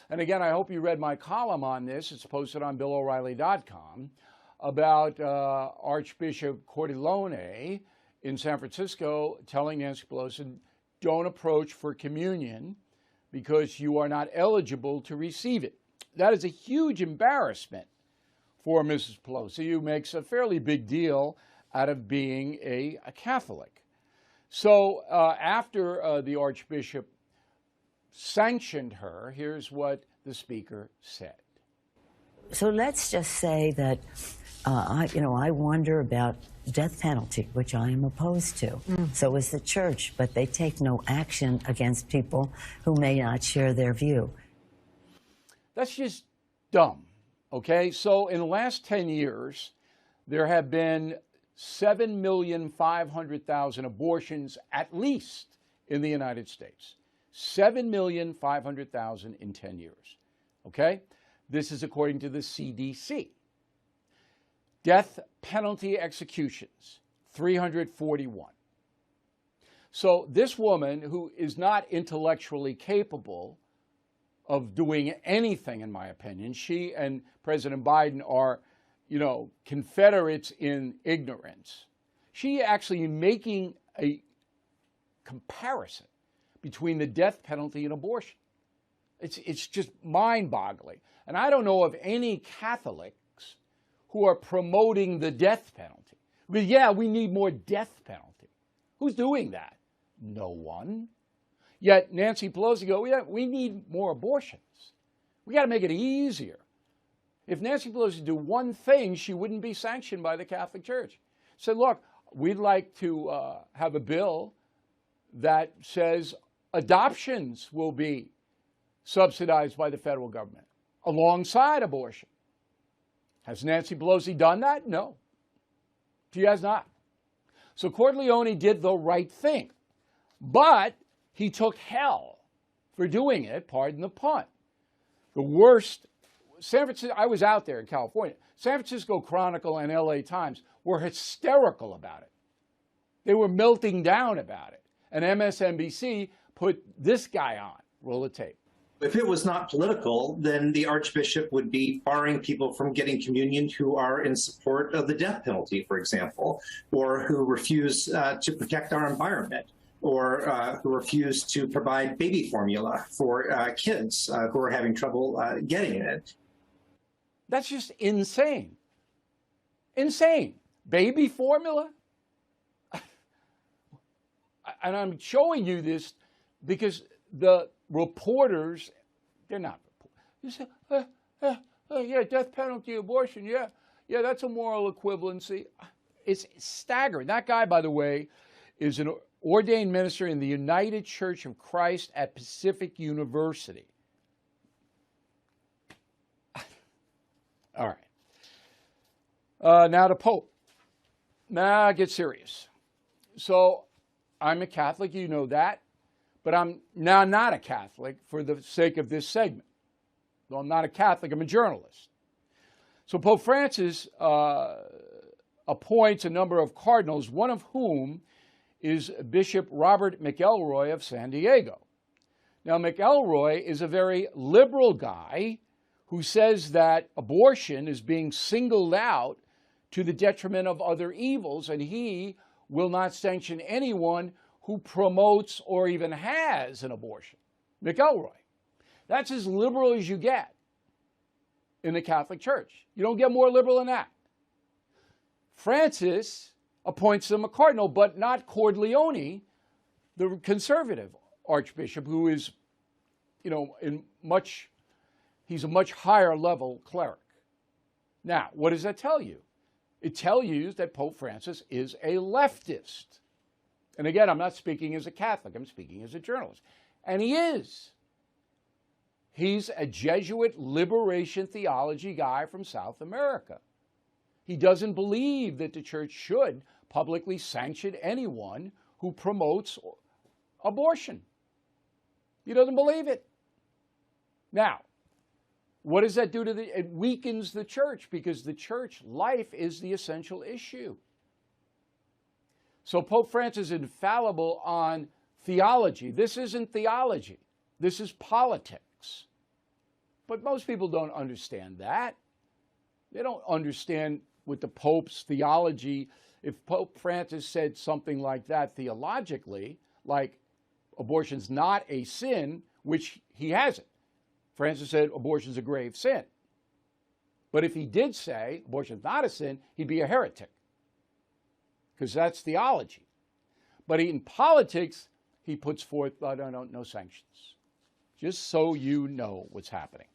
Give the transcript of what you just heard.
And again, I hope you read my column on this. It's posted on BillO'Reilly.com about Archbishop Cordileone in San Francisco telling Nancy Pelosi, don't approach for communion because you are not eligible to receive it. That is a huge embarrassment for Mrs. Pelosi, who makes a fairly big deal out of being a Catholic. So after the Archbishop sanctioned her, here's what the speaker said. So let's just say that I wonder about death penalty, which I am opposed to. So is the church, but they take no action against people who may not share their view. That's just dumb, okay? So in the last 10 years, there have been 7,500,000 abortions at least in the United States. 7,500,000 in 10 years, okay? This is according to the CDC. Death penalty executions, 341. So this woman, who is not intellectually capable of doing anything, in my opinion, she and President Biden are, Confederates in ignorance. She actually making a comparison between the death penalty and abortion. It's just mind-boggling. And I don't know of any Catholics who are promoting the death penalty. But yeah, we need more death penalty. Who's doing that? No one. Yet Nancy Pelosi goes, yeah, we need more abortions. We got to make it easier. If Nancy Pelosi do one thing, she wouldn't be sanctioned by the Catholic Church. Said, look, we'd like to have a bill that says adoptions will be subsidized by the federal government alongside abortion. Has Nancy Pelosi done that? No, she has not. So Cordileone did the right thing, but he took hell for doing it, pardon the pun. The worst, San Francisco, I was out there in California. San Francisco Chronicle and LA Times were hysterical about it. They were melting down about it. And MSNBC put this guy on. Roll the tape. If it was not political, then the Archbishop would be barring people from getting communion who are in support of the death penalty, for example, or who refuse to protect our environment, or who refuse to provide baby formula for kids who are having trouble getting it. That's just insane. Insane. Baby formula? And I'm showing you this because the reporters, they're not reporters. You say, yeah, death penalty, abortion, yeah, that's a moral equivalency. It's staggering. That guy, by the way, is an ordained minister in the United Church of Christ at Pacific University. All right. Now the Pope. Now get serious. So I'm a Catholic, you know that. But I'm now not a Catholic for the sake of this segment. Though I'm not a Catholic, I'm a journalist. So Pope Francis appoints a number of cardinals, one of whom is Bishop Robert McElroy of San Diego. Now, McElroy is a very liberal guy who says that abortion is being singled out to the detriment of other evils, and he will not sanction anyone who promotes or even has an abortion. McElroy. That's as liberal as you get in the Catholic Church. You don't get more liberal than that. Francis appoints them a cardinal, but not Cordileone, the conservative archbishop, who is, he's a much higher level cleric. Now, what does that tell you? It tells you that Pope Francis is a leftist. And again, I'm not speaking as a Catholic, I'm speaking as a journalist. And he is. He's a Jesuit liberation theology guy from South America. He doesn't believe that the church should publicly sanction anyone who promotes abortion. He doesn't believe it. Now, what does that do to it weakens the church, because the church life is the essential issue. So Pope Francis is infallible on theology. This isn't theology. This is politics. But most people don't understand that. They don't understand with the Pope's theology. If Pope Francis said something like that theologically, like abortion's not a sin, which he hasn't. Francis said abortion's a grave sin. But if he did say abortion's not a sin, he'd be a heretic, because that's theology. But in politics, he puts forth no sanctions. Just so you know what's happening.